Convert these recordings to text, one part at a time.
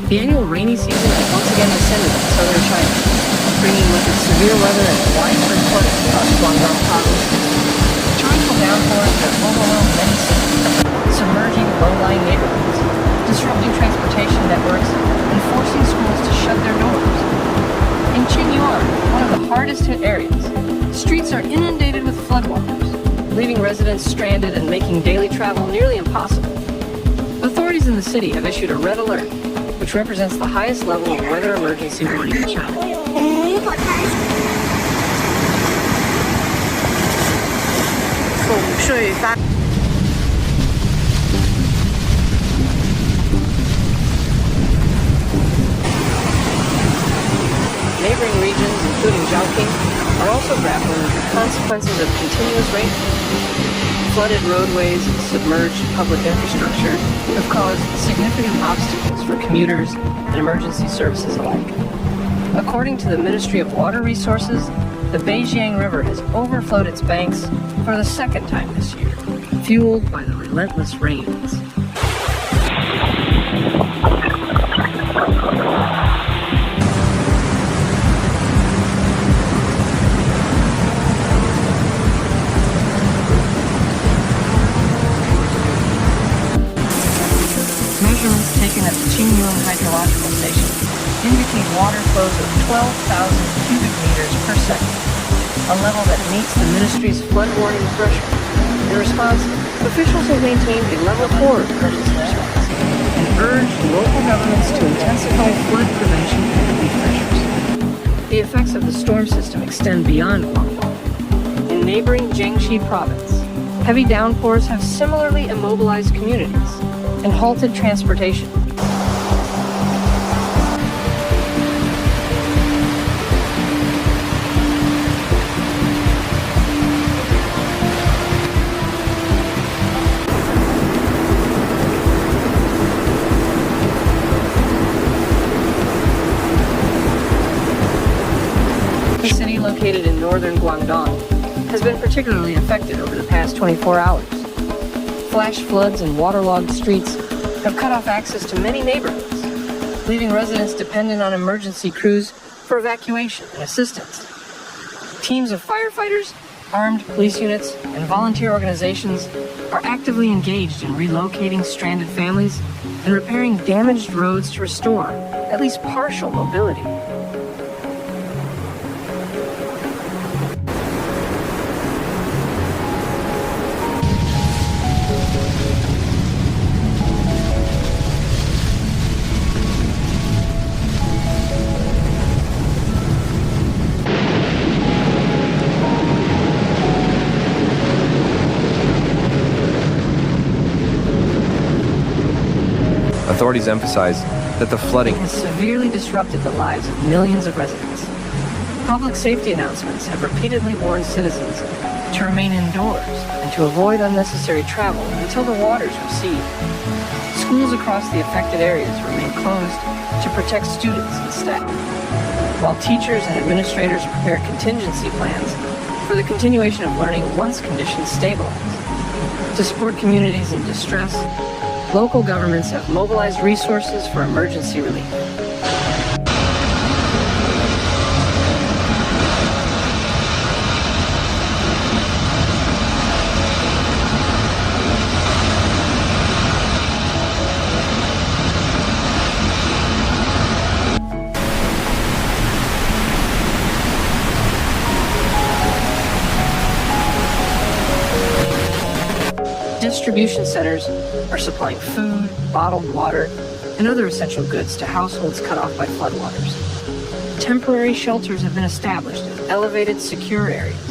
The annual rainy season has once again descended on southern China, bringing with it severe weather and widespread flooding across Guangdong Province. Torrential downpours have overwhelmed many cities, submerging low-lying neighborhoods, disrupting transportation networks, and forcing schools to shut their doors. In Yunnan, one of the hardest-hit areas, streets are inundated with floodwaters, leaving residents stranded and making daily travel nearly impossible. Authorities in the city have issued a red alert, which represents the highest level of weather emergency warning in China. Neighboring regions, including Zhaoqing, are also grappling with the consequences of continuous rainfall. Flooded roadways and submerged public infrastructure have caused significant obstacles for commuters and emergency services alike. According to the Ministry of Water Resources, the Beijing River has overflowed its banks for the second time this year, fueled by the relentless rains. Measurements taken at the Yunnan hydrological station indicate water flows of 12,000 cubic meters per second, a level that meets the ministry's flood warning threshold. In response, officials have maintained a level 4 emergency response and urged local governments to intensify flood prevention and relief measures. The effects of the storm system extend beyond Guangdong. In neighboring Jiangxi province, heavy downpours have similarly immobilized communities and halted transportation. The city, located in northern Guangdong, has been particularly affected over the past 24 hours. Flash floods and waterlogged streets have cut off access to many neighborhoods, leaving residents dependent on emergency crews for evacuation and assistance. Teams of firefighters, armed police units, and volunteer organizations are actively engaged in relocating stranded families and repairing damaged roads to restore at least partial mobility. Authorities emphasize that the flooding has severely disrupted the lives of millions of residents. Public safety announcements have repeatedly warned citizens to remain indoors and to avoid unnecessary travel until the waters recede. Schools across the affected areas remain closed to protect students and staff, while teachers and administrators prepare contingency plans for the continuation of learning once conditions stabilize. To support communities in distress, local governments have mobilized resources for emergency relief. Distribution centers are supplying food, bottled water, and other essential goods to households cut off by floodwaters. Temporary shelters have been established as elevated, secure areas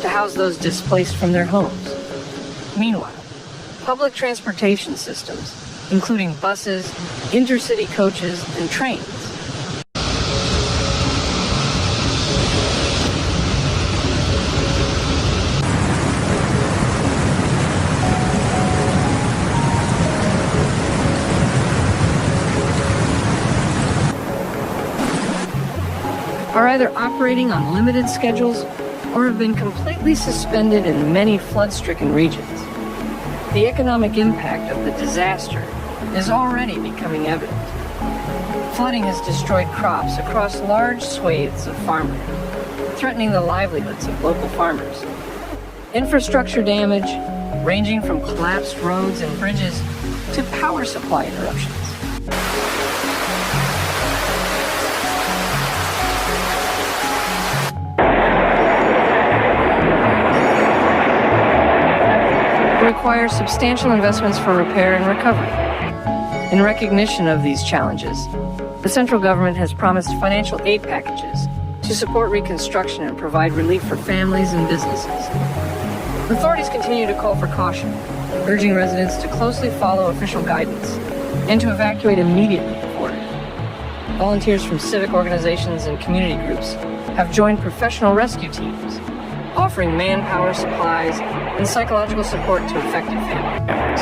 to house those displaced from their homes. Meanwhile, public transportation systems, including buses, intercity coaches, and trains, are either operating on limited schedules or have been completely suspended in many flood-stricken regions. The economic impact of the disaster is already becoming evident. Flooding has destroyed crops across large swathes of farmland, threatening the livelihoods of local farmers. Infrastructure damage, ranging from collapsed roads and bridges to power supply interruptions. Requires substantial investments for repair and recovery. In recognition of these challenges, the central government has promised financial aid packages to support reconstruction and provide relief for families and businesses. Authorities continue to call for caution, urging residents to closely follow official guidance and to evacuate immediately if ordered. Volunteers from civic organizations and community groups have joined professional rescue teams, offering manpower, supplies, and psychological support to affected family members.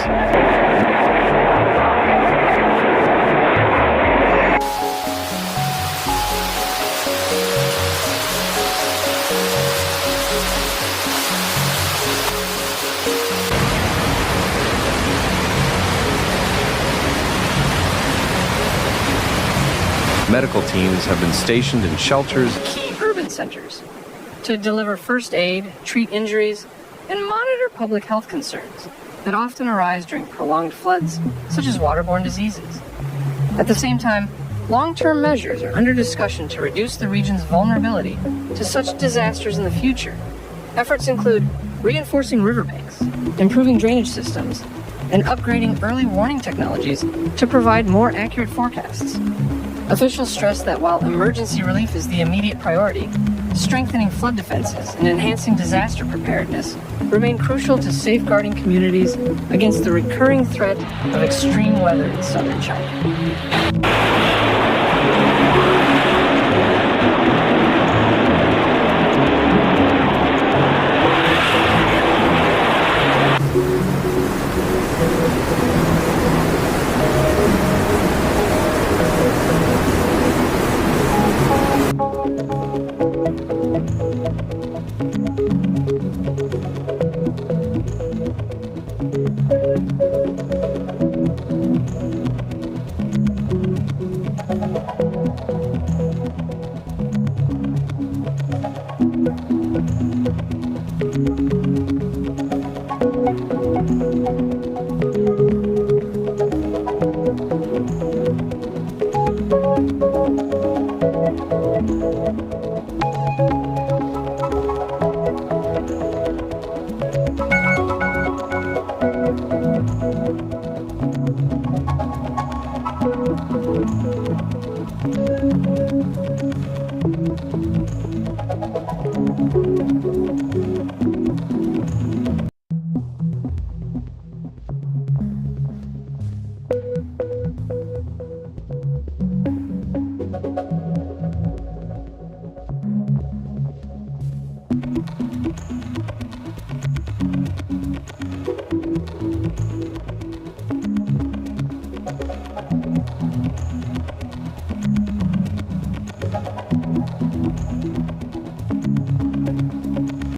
Medical teams have been stationed in shelters, Key urban centers to deliver first aid, treat injuries, and monitor public health concerns that often arise during prolonged floods, such as waterborne diseases. At the same time, long-term measures are under discussion to reduce the region's vulnerability to such disasters in the future. Efforts include reinforcing riverbanks, improving drainage systems, and upgrading early warning technologies to provide more accurate forecasts. Officials stress that while emergency relief is the immediate priority, strengthening flood defenses and enhancing disaster preparedness remain crucial to safeguarding communities against the recurring threat of extreme weather in southern China.